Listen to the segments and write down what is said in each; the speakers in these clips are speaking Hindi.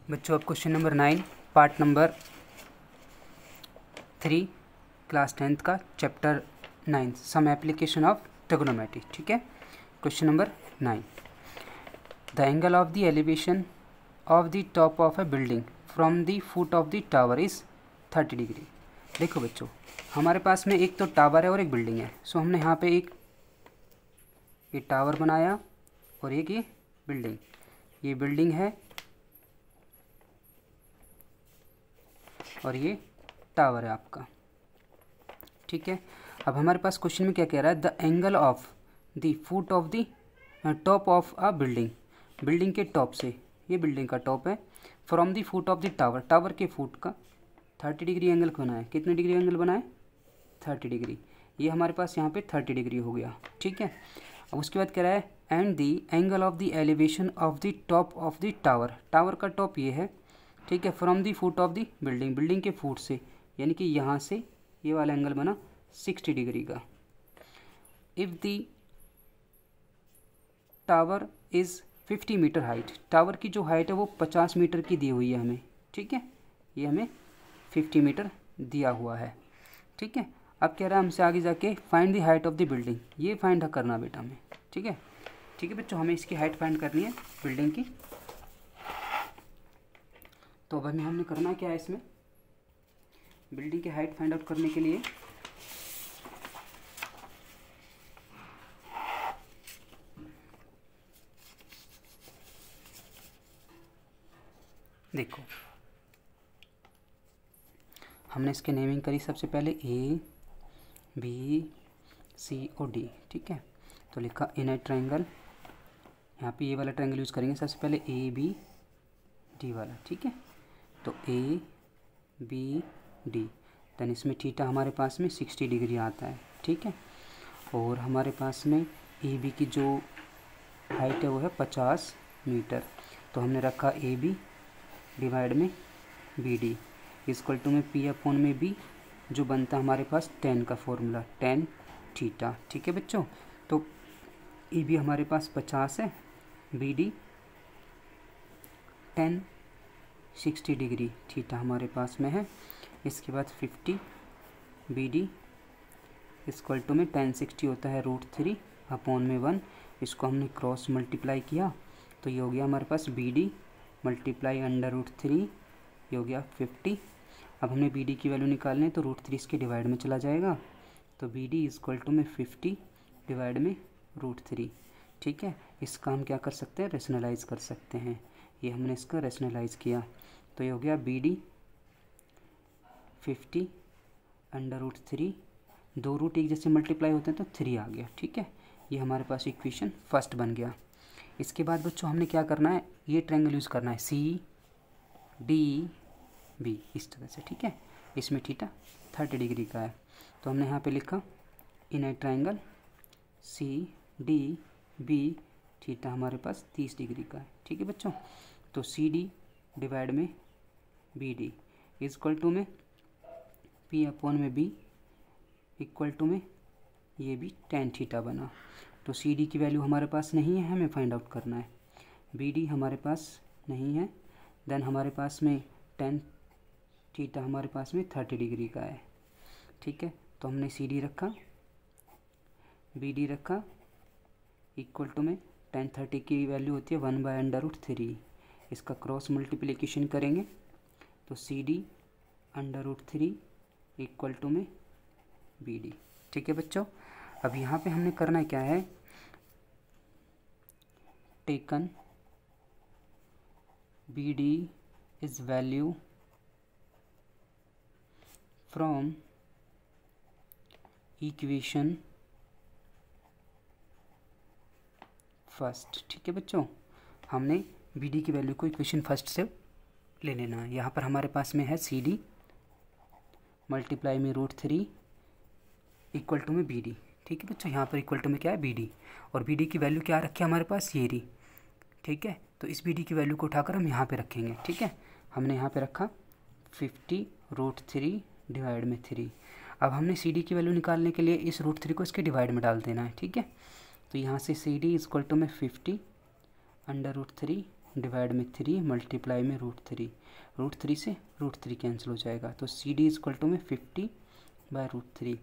बच्चों अब question number 9 part number 3 class 10th का chapter 9 some application of trigonometry. ठीक है, question number 9, the angle of the elevation of the top of a building from the foot of the tower is 30 degree. देखो बच्चों, हमारे पास में एक तो टावर है और एक बिल्डिंग है। सो हमने यहाँ पे एक ये टावर बनाया और एक ये बिल्डिंग है और ये टावर है आपका। ठीक है, अब हमारे पास क्वेश्चन में क्या कह रहा है, the angle of the foot of the top of a building के टॉप से, ये बिल्डिंग का टॉप है, from the foot of the tower के फुट का 30 डिग्री एंगल बना है। कितने डिग्री एंगल बना है? 30 डिग्री। ये हमारे पास यहाँ पे 30 डिग्री हो गया। ठीक है, अब उसके बाद कह रहा है and the angle of the elevation of the top of the tower का टॉप ये है। ठीक है, from the foot of the building के फुट से, यानी कि यहाँ से ये वाला एंगल बना 60 डिग्री का। If the tower is 50 metre height, tower की जो हाइट है वो 50 मीटर की दी हुई है हमें। ठीक है, ये हमें 50 मीटर दिया हुआ है। ठीक है, अब कह रहा है हमसे आगे जाके find the height of the building, ये फाइंड करना बेटा हमें। ठीक है बच्चों, हमें इसकी हाइट फाइंड करनी है बिल्डिंग की। तो अब हमने करना क्या है, इसमें बिल्डिंग की हाइट फाइंड आउट करने के लिए देखो, हमने इसके नेमिंग करी सबसे पहले A B C और D। ठीक है, तो लिखा इन ए ट्रायंगल, यहाँ पे ये वाला ट्रायंगल यूज़ करेंगे सबसे पहले A B D वाला। ठीक है, तो A B D, देन इसमें थीटा हमारे पास में 60 डिग्री आता है। ठीक है, और हमारे पास में ए बी की जो हाइट है वो है 50 मीटर। तो हमने रखा ए बी डिवाइड में बी डी इक्वल टू में पी अपॉन में बी, जो बनता है हमारे पास 10 का फॉर्मूला, 10 थीटा। ठीक है बच्चों, तो ए बी हमारे पास 50 है, बी डी 10 60 डिग्री थीटा हमारे पास में है। इसके बाद 50 बी डी इक्वल टू में 10 60 होता है √3 अपॉन में 1, इसको हमने क्रॉस मल्टीप्लाई किया तो ये हो गया हमारे पास बी डी मल्टीप्लाई √3, ये हो गया 50। अब हमने बी डी की वैल्यू निकालनी है तो √3 इसके डिवाइड में चला जाएगा, तो बी डी इक्वल टू में 50 डिवाइड में √3। ठीक है, इसका हम क्या कर सकते हैं, रेशनलाइज कर सकते हैं। ये हमने इसका रेशनलाइज किया तो ये हो गया बी डी 50 √3, दो रूट एक जैसे मल्टीप्लाई होते हैं तो 3 आ गया। ठीक है, ये हमारे पास इक्वेशन फर्स्ट बन गया। इसके बाद बच्चों हमने क्या करना है, ये ट्रायंगल यूज़ करना है सी डी बी, इस तरह से। ठीक है, इसमें थीटा 30 डिग्री का है, तो हमने यहाँ पे लिखा in a triangle C D B, theta हमारे पास 30 डिग्री का है। ठीक है बच्चों, तो सी डी डिवाइड में बी डी इक्वल टू में पी अपॉन में बी इक्वल टू में ये भी 10 थीटा बना। तो सी डी की वैल्यू हमारे पास नहीं है, हमें फाइंड आउट करना है। बी डी हमारे पास नहीं है, देन हमारे पास में 10 थीटा हमारे पास में 30 डिग्री का है। ठीक है, तो हमने सी डी रखा, बी डी रखा, इक्वल टू में 10 30 की वैल्यू होती है 1/√3, इसका क्रॉस मल्टीप्लिकेशन करेंगे तो सी डी √3 इक्वल टू में बी डी। ठीक है बच्चों, अब यहाँ पे हमने करना क्या है, taken B D is value from equation first. ठीक है बच्चों, हमने बी डी की वैल्यू को इक्वेशन फर्स्ट से ले लेना है। यहाँ पर हमारे पास में है सी डी मल्टीप्लाई में √3 इक्वल टू में बी डी। ठीक है बच्चों, यहाँ पर इक्वल टू में क्या है, बी डी, और बी डी की वैल्यू क्या रखी है हमारे पास, ये रही। ठीक है, तो इस बी डी की वैल्यू को उठाकर हम यहाँ पे रखेंगे। ठीक है, हमने यहाँ पे रखा 50 √3 डिवाइड में 3। अब हमने सी डी की वैल्यू निकालने के लिए इस √3 को इसके डिवाइड में डाल देना है। ठीक है, तो यहाँ से सी डी इक्वल टू में 50 √3 डिवाइड में 3 मल्टीप्लाई में √3, √3 से √3 कैंसिल हो जाएगा, तो CD इक्वल टू में 50/√3।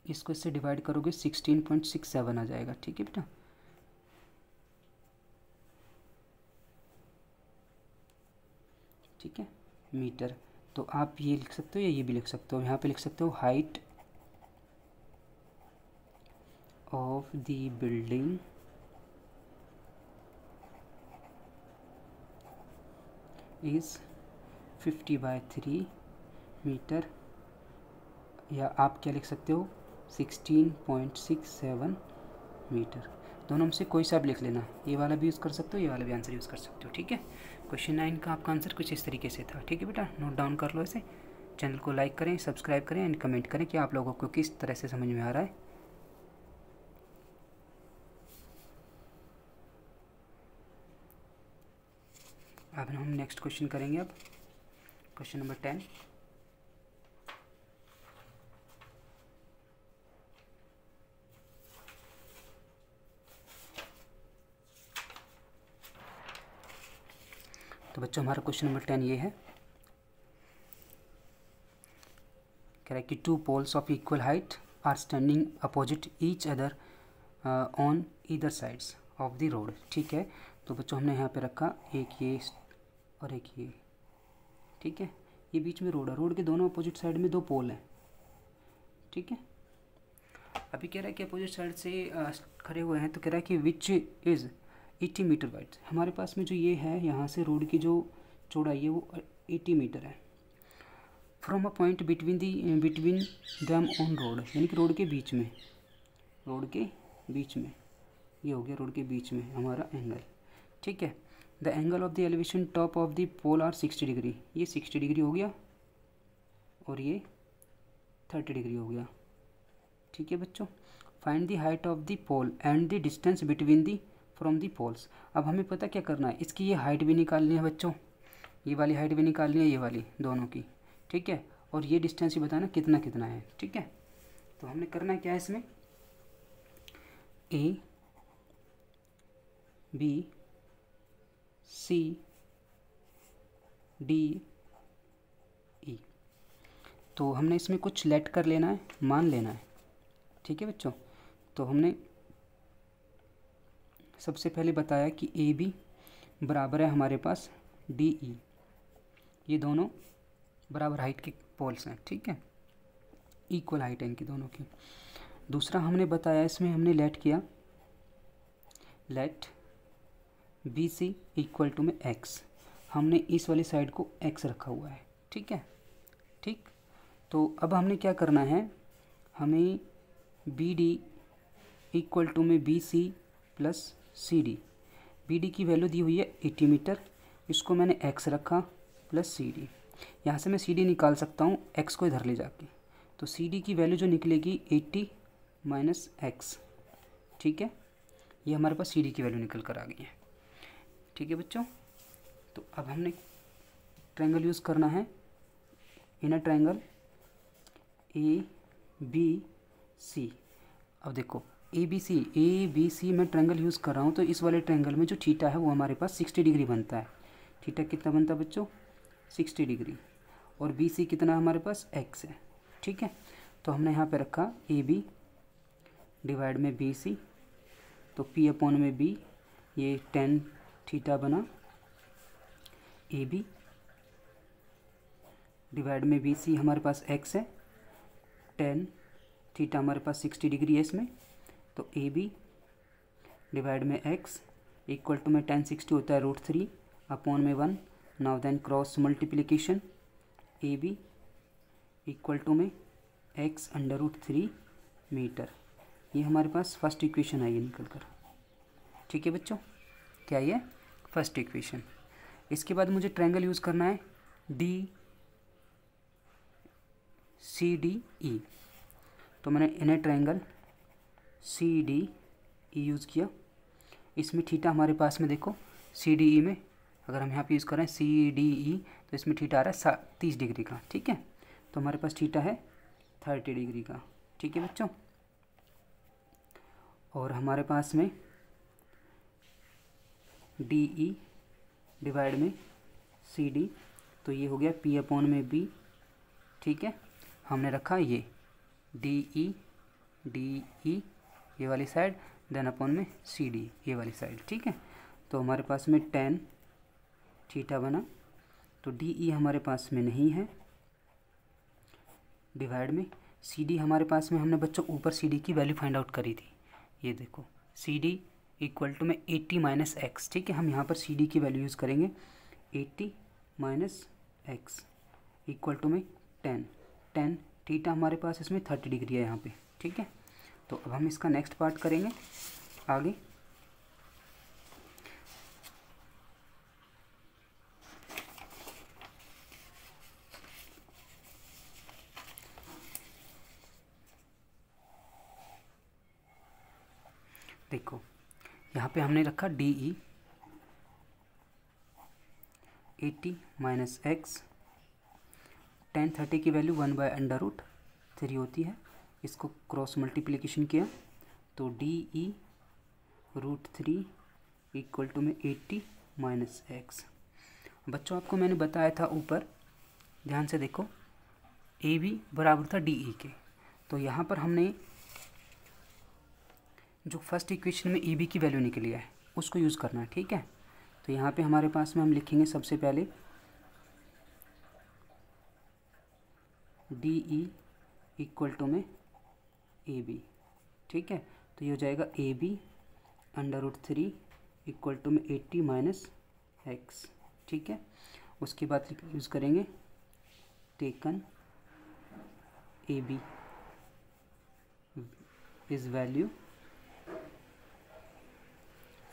इसको इससे डिवाइड करोगे 16.67 आ जाएगा। ठीक है बेटा, ठीक है मीटर। तो आप ये लिख सकते हो या ये भी लिख सकते हो, यहाँ पे लिख सकते हो height of the building is 50/3 metre, या आप क्या लिख सकते हो 16.67 मीटर। दोनों में से कोई सा भी लिख लेना, ये वाला भी यूज़ कर सकते हो, ये वाला भी आंसर यूज़ कर सकते हो। ठीक है, क्वेश्चन 9 का आपका आंसर कुछ इस तरीके से था। ठीक है बेटा, नोट डाउन कर लो इसे। चैनल को लाइक करें, सब्सक्राइब करें एंड कमेंट करें कि आप लोगों को किस तरह से समझ में आ रहा है। अब हम नेक्स्ट क्वेश्चन करेंगे। अब क्वेश्चन नंबर 10। तो बच्चों हमारा क्वेश्चन नंबर 10 ये है, कह रहा है कि 2 poles of equal height are standing opposite each other on either sides of the road. ठीक है, तो बच्चों हमने यहाँ पे रखा एक ये और एक ये। ठीक है, ये बीच में रोड है, रोड के दोनों अपोजिट साइड में 2 पोल हैं। ठीक है, अभी कह रहा है कि अपोजिट साइड से खड़े हुए हैं, तो कह रहा है कि विच इज़ 80 मीटर वाइड। हमारे पास में जो ये है, यहाँ से रोड की जो चौड़ाई है वो 80 मीटर है। From a point between them on road, यानी कि रोड के बीच में, रोड के बीच में, ये हो गया रोड के बीच में हमारा एंगल। ठीक है, the angle of the elevation top of the pole are 60 degree, ये 60 डिग्री हो गया और ये 30 डिग्री हो गया। ठीक है बच्चों, find the height of the pole and the distance between the from the poles. अब हमें पता क्या करना है, इसकी ये हाइट भी निकालनी है बच्चों, ये वाली हाइट भी निकालनी है, ये वाली दोनों की। ठीक है, और ये डिस्टेंस ही बताना कितना कितना है। ठीक है, तो हमने करना क्या है इसमें, A B C D E, तो हमने इसमें कुछ लेट कर लेना है, मान लेना है। ठीक है बच्चों, तो हमने सबसे पहले बताया कि AB बराबर है हमारे पास DE, ये दोनों बराबर हाइट के पोल्स हैं। ठीक है, इक्वल हाइट है इनकी दोनों की। दूसरा हमने बताया, इसमें हमने लेट किया, लेट BC इक्वल टू में X, हमने इस वाली साइड को X रखा हुआ है। ठीक है, ठीक, तो अब हमने क्या करना है, हमें BD इक्वल टू में BC प्लस CD, BD की वैल्यू दी हुई है 80 मीटर, इसको मैंने X रखा प्लस CD, यहाँ से मैं CD निकाल सकता हूँ X को इधर ले जाके, तो CD की वैल्यू जो निकलेगी 80 माइनस X। ठीक है, ये हमारे पास CD की वैल्यू निकल कर आ गई है। ठीक है बच्चों, तो अब हमने ट्रायंगल यूज़ करना है, इनर ट्रायंगल ABC। अब देखो ABC में ट्रायंगल यूज़ कर रहा हूँ, तो इस वाले ट्रायंगल में जो थीटा है वो हमारे पास 60 डिग्री बनता है। थीटा कितना बनता है बच्चों, 60 डिग्री, और BC कितना हमारे पास X है। ठीक है, तो हमने यहाँ पे रखा AB डिवाइड में BC, तो P/B, ये 10 थीटा बना, AB डिवाइड में BC हमारे पास X है, 10 थीटा हमारे पास 60 डिग्री है इसमें, तो AB डिवाइड में X इक्वल टू में 10 60 होता है √3 अपॉन में 1। Now then cross multiplication, AB equal to में X अंडर √3 मीटर, ये हमारे पास फर्स्ट इक्वेशन आई है निकल कर। ठीक है बच्चों, क्या ये फर्स्ट इक्वेशन। इसके बाद मुझे ट्रायंगल यूज़ करना है DCDE, तो मैंने इनर ट्रायंगल CDE यूज़ किया। इसमें थीटा हमारे पास में देखो CDE में, अगर हम यहाँ पे यूज़ करें CDE, तो इसमें थीटा आ रहा है 30 डिग्री का। ठीक है, तो हमारे पास थीटा है 30 डिग्री का। ठीक है बच्चों, और हमारे पास में DE डिवाइड में सी डी, तो ये हो गया पी अपॉन में बी, ठीक है। हमने रखा ये डी ई ये वाली साइड, देन अपॉन में सी डी ये वाली साइड, ठीक है। तो हमारे पास में टेन थीटा बना, तो डी ई हमारे पास में नहीं है, डिवाइड में सी डी हमारे पास में, हमने बच्चों ऊपर सी डी की वैल्यू फाइंड आउट करी थी, ये देखो सी डी इक्वल टू में 80 माइनस एक्स, ठीक है। हम यहाँ पर सी डी की वैल्यू यूज़ करेंगे 80 माइनस एक्स इक्वल टू में 10 थीटा हमारे पास इसमें 30 डिग्री है यहाँ पे, ठीक है। तो अब हम इसका नेक्स्ट पार्ट करेंगे आगे। देखो यहाँ पे हमने रखा डी ई 80 माइनस एक्स, 10 30 की वैल्यू 1/√3 होती है, इसको क्रॉस मल्टीप्लिकेशन किया तो डी ई √3 इक्वल टू में 80 माइनस एक्स। बच्चों आपको मैंने बताया था ऊपर, ध्यान से देखो, ए बी बराबर था डी ई के, तो यहाँ पर हमने जो फर्स्ट इक्वेशन में ए बी की वैल्यू निकली है उसको यूज़ करना है, ठीक है। तो यहाँ पे हमारे पास में हम लिखेंगे सबसे पहले डी ई इक्वल टू में ए बी, ठीक है। तो ये हो जाएगा ए बी √3 इक्वल टू में 80 माइनस एक्स, ठीक है। उसके बाद यूज़ करेंगे taken A B is value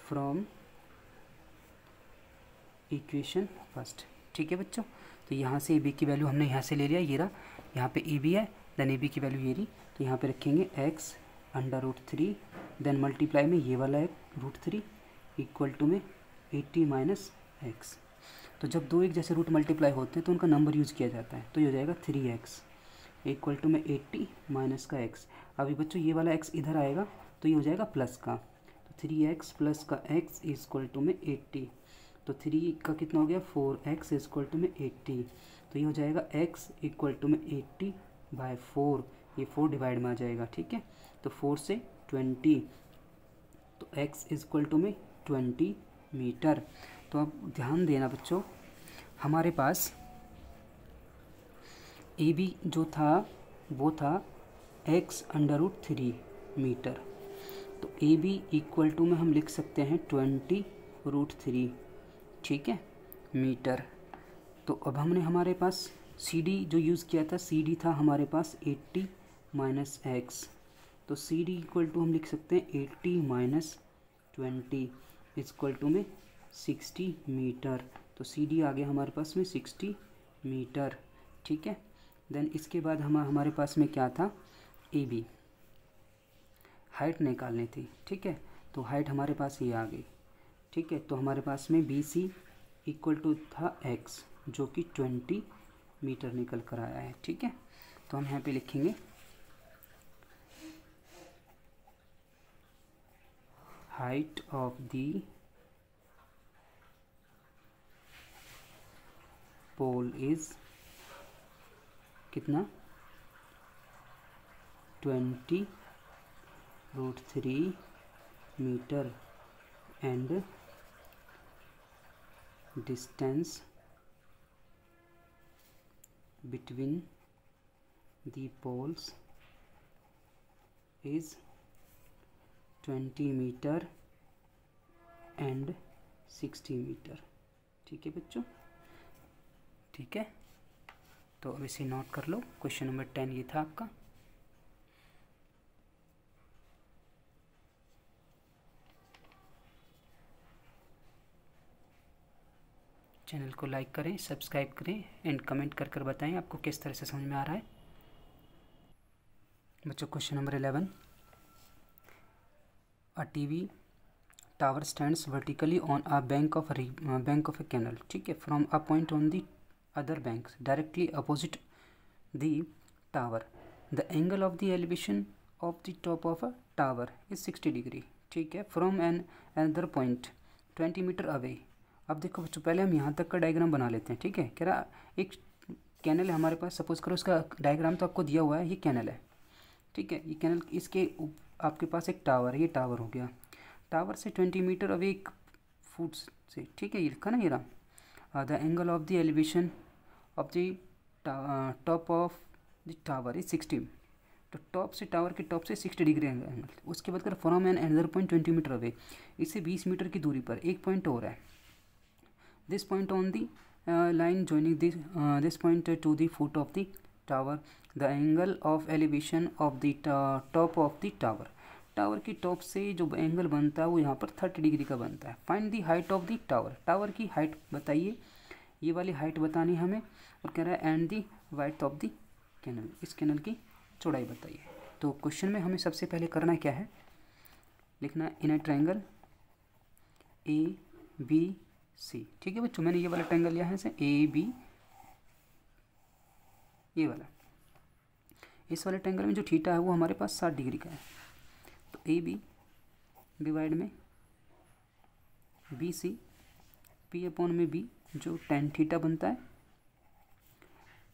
from equation first, ठीक है बच्चों। तो यहाँ से ए बी की वैल्यू हमने यहाँ से ले लिया, ये रहा, यहाँ पे ए बी है, देन ए बी की वैल्यू ये रही, तो यहाँ पे रखेंगे एक्स √3, देन मल्टीप्लाई में ये वाला है √3 इक्वल टू में 80 माइनस एक्स। तो जब दो एक जैसे रूट मल्टीप्लाई होते हैं तो उनका नंबर यूज़ किया जाता है, तो ये हो जाएगा 3x इक्वल टू में 80 माइनस का x। अभी बच्चों ये वाला x इधर आएगा तो ये हो जाएगा प्लस का, तो 3x प्लस का x इक्वल टू में 80, तो 3 का कितना हो गया 4x इक्वल टू में 80, तो ये हो जाएगा x इक्वल टू में 80/4, ये 4 डिवाइड में आ जाएगा, ठीक है। तो 4 से 20, तो x इक्वल टू में 20 मीटर। तो अब ध्यान देना बच्चों, हमारे पास ए बी जो था वो था x √3 मीटर, तो ए बी इक्वल टू में हम लिख सकते हैं 20√3, ठीक है, मीटर। तो अब हमने हमारे पास सी डी जो यूज़ किया था, सी डी था हमारे पास 80 माइनस एक्स, तो सी डी इक्वल टू हम लिख सकते हैं 80 माइनस 20 इक्वल टू में 60 मीटर। तो सी डी आ गया हमारे पास में 60 मीटर, ठीक है। देन इसके बाद हमारे पास में क्या था, ए बी हाइट निकालनी थी, ठीक है। तो हाइट हमारे पास ये आ गई, ठीक है। तो हमारे पास में बी सी इक्वल टू था एक्स जो कि 20 मीटर निकल कर आया है, ठीक है। तो हम यहाँ पे लिखेंगे height of the pole is कितना 20√3 metre and distance between the poles is 20 metre and 60 metre, ठीक है बच्चों, ठीक है। तो अब इसे नोट कर लो, क्वेश्चन नंबर 10 ये था आपका। चैनल को लाइक करें, सब्सक्राइब करें एंड कमेंट कर कर बताएं आपको किस तरह से समझ में आ रहा है बच्चों। Question number 11, a TV tower stands vertically on a bank of a canal, ठीक है, from a point on the other banks directly opposite the tower. The angle of the elevation of the top of a tower is 60 degree, ठीक है, from another point 20 meter away. अब देखो बच्चों, पहले हम यहाँ तक का डायग्राम बना लेते हैं, ठीक है। कह रहा एक कैनल है हमारे पास, सपोज करो उसका डायग्राम तो आपको दिया हुआ है, ये कैनल है, ठीक है। ये कैनल, इसके आपके पास एक टावर है, ये टावर हो गया, टावर से 20 मीटर अवे एक फुट से, ठीक है, ये लिखा ना, ये रहा। The angle of the elevation of the top of the tower is 60, तो टॉप से, टावर के टॉप से 60 डिग्री एंगल। उसके बाद कर from an another point 20 metre away, इससे 20 मीटर की दूरी पर एक पॉइंट और है। This point on the line joining this point to the foot of the tower, the angle of elevation of the top of the tower, tower की टॉप से जो एंगल बनता है वो यहाँ पर 30 डिग्री का बनता है। Find the height of the tower, tower की हाइट बताइए, ये वाली हाइट बतानी है हमें। और कह रहा है and the width of the canal, इस कैनल की चौड़ाई बताइए। तो क्वेश्चन में हमें सबसे पहले करना क्या है, लिखना है इन ए ट्रायंगल ABC, ठीक है बच्चों। मैंने ये वाला ट्रायंगल लिया है से AB, ये वाला, इस वाले ट्रायंगल में जो थीटा है वो हमारे पास 60 डिग्री का है। तो AB डिवाइड में BC, P अपॉन में B, जो tan थीटा बनता है।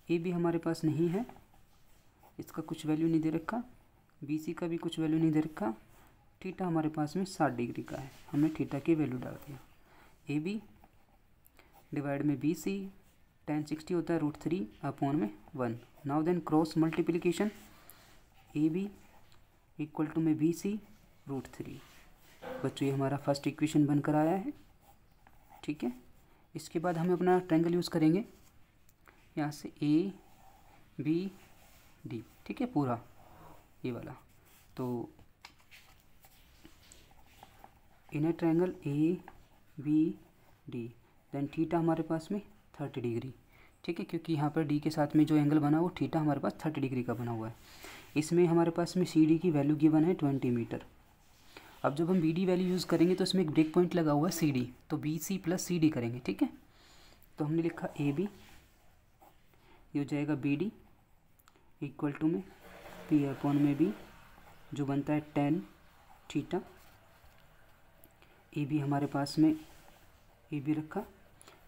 AB हमारे पास नहीं है, इसका कुछ वैल्यू नहीं दे रखा, BC का भी कुछ वैल्यू नहीं दे रखा, थीटा हमारे पास में 60 डिग्री का है, हमने थीटा की वैल्यू डाल दिया। AB डिवाइड में BC, tan 60 होता है √3 अपॉन में 1। Now then cross multiplication, AB equal to में BC √3। बच्चों ये हमारा फर्स्ट इक्वेशन बनकर आया है, ठीक है। इसके बाद हम अपना ट्रायंगल यूज़ करेंगे, यहाँ से ABD, ठीक है, पूरा ये वाला। तो in a triangle ABD, then theta हमारे पास में 30 डिग्री, ठीक है, क्योंकि यहाँ पर D के साथ में जो एंगल बना वो थीटा हमारे पास 30 डिग्री का बना हुआ है। इसमें हमारे पास में CD की वैल्यू गिवन है 20 मीटर। अब जब हम BD वैल्यू यूज़ करेंगे तो इसमें एक ब्रेक पॉइंट लगा हुआ है CD, तो BC प्लस CD करेंगे, ठीक है। तो हमने लिखा AB, ये हो जाएगा BD इक्वल टू में P अपॉन में B, जो बनता है tan थीटा। AB हमारे पास में AB रखा,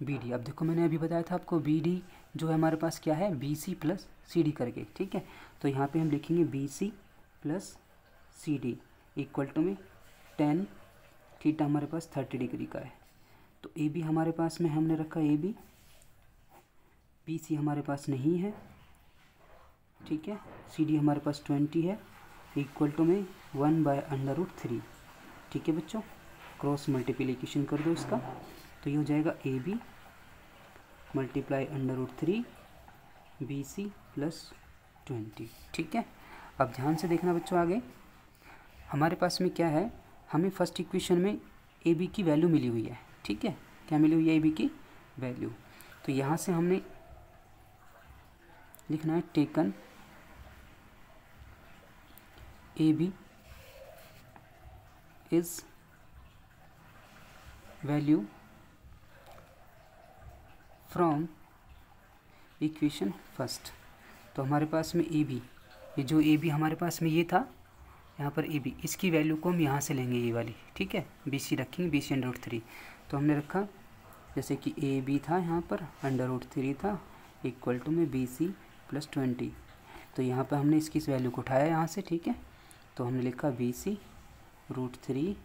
BD, अब देखो मैंने अभी बताया था आपको BD जो है हमारे पास क्या है, BC प्लस CD करके, ठीक है। तो यहाँ पे हम लिखेंगे BC plus CD equal to में tan थीटा हमारे पास 30 डिग्री का है। तो AB हमारे पास में हमने रखा AB, BC हमारे पास नहीं है, ठीक है, CD हमारे पास 20 है, इक्वल टू में 1/√3, ठीक है बच्चों। क्रॉस मल्टीप्लिकेशन कर दो इसका, तो ये हो जाएगा AB मल्टीप्लाई √3 BC प्लस 20, ठीक है। अब ध्यान से देखना बच्चों, आगे हमारे पास में क्या है, हमें फर्स्ट इक्वेशन में AB की वैल्यू मिली हुई है, ठीक है। क्या मिली हुई है, AB की वैल्यू। तो यहाँ से हमने लिखना है taken AB is value from equation first. तो हमारे पास में AB, ये जो AB हमारे पास में ये था यहाँ पर AB, इसकी वैल्यू को हम यहाँ से लेंगे, ये वाली, ठीक है। BC रखेंगे, BC √3, तो हमने रखा जैसे कि AB था यहाँ पर √3 था, इक्वल टू में BC प्लस 20। तो यहाँ पर हमने इसकी इस वैल्यू को उठाया यहाँ से, ठीक है। तो हमने लिखा BC √3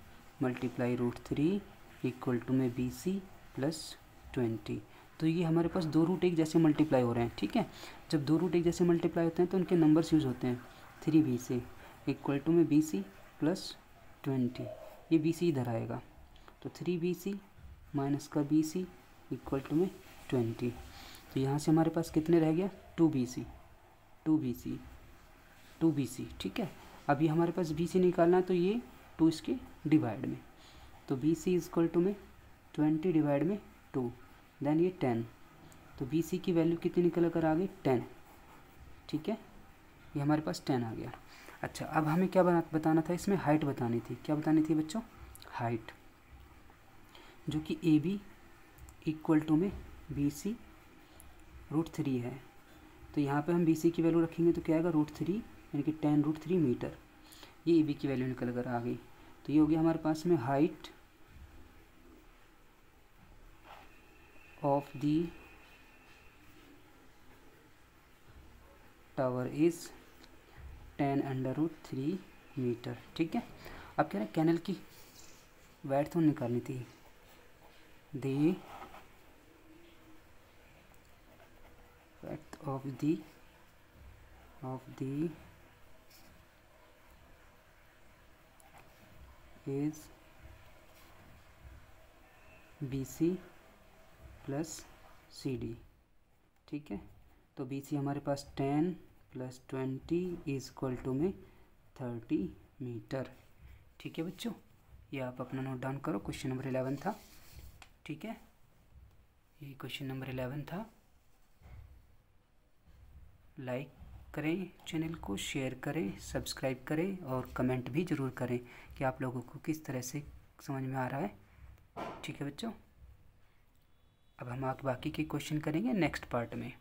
मल्टीप्लाई √3 इक्वल टू में BC प्लस 20। तो ये हमारे पास दो रूट एक जैसे मल्टीप्लाई हो रहे हैं, ठीक है। जब दो रूट एक जैसे मल्टीप्लाई होते हैं तो उनके नंबर्स यूज़ होते हैं, 3B से इक्वल टू में BC प्लस 20, ये BC इधर आएगा, तो 3BC माइनस का BC इक्वल टू में 20। तो यहाँ से हमारे पास कितने रह गया, 2BC, ठीक है। अब ये हमारे पास BC निकालना है, तो ये 2 इसके डिवाइड में, तो BC इक्वल टू में 20 डिवाइड में 2, देन ये 10, तो BC की वैल्यू कितनी निकल कर आ गई, 10, ठीक है। ये हमारे पास 10 आ गया। अच्छा, अब हमें क्या बताना था, इसमें हाइट बतानी थी। क्या बतानी थी बच्चों, हाइट, जो कि AB इक्वल टू में BC √3 है। तो यहाँ पे हम BC की वैल्यू रखेंगे तो क्या आएगा, √3 यानी कि 10√3 मीटर, ये AB की वैल्यू निकल कर आ गई। तो ये हो गया हमारे पास में height of the tower is 10√3 metre. ठीक है, अब कह रहे हैं कैनल की वाइड तो निकालनी थी, the width of the is BC plus CD। ठीक है, तो BC हमारे पास 10 + 20 = में 30 मीटर। ठीक है बच्चों, ये आप अपना नोट डाउन करो। क्वेश्चन नंबर 11 था। ठीक है, ये क्वेश्चन नंबर 11 था। लाइक करें चैनल को, शेयर करें, सब्सक्राइब करें और कमेंट भी ज़रूर करें कि आप लोगों को किस तरह से समझ में आ रहा है। ठीक है बच्चों, अब हम बाकी के क्वेश्चन करेंगे नेक्स्ट पार्ट में।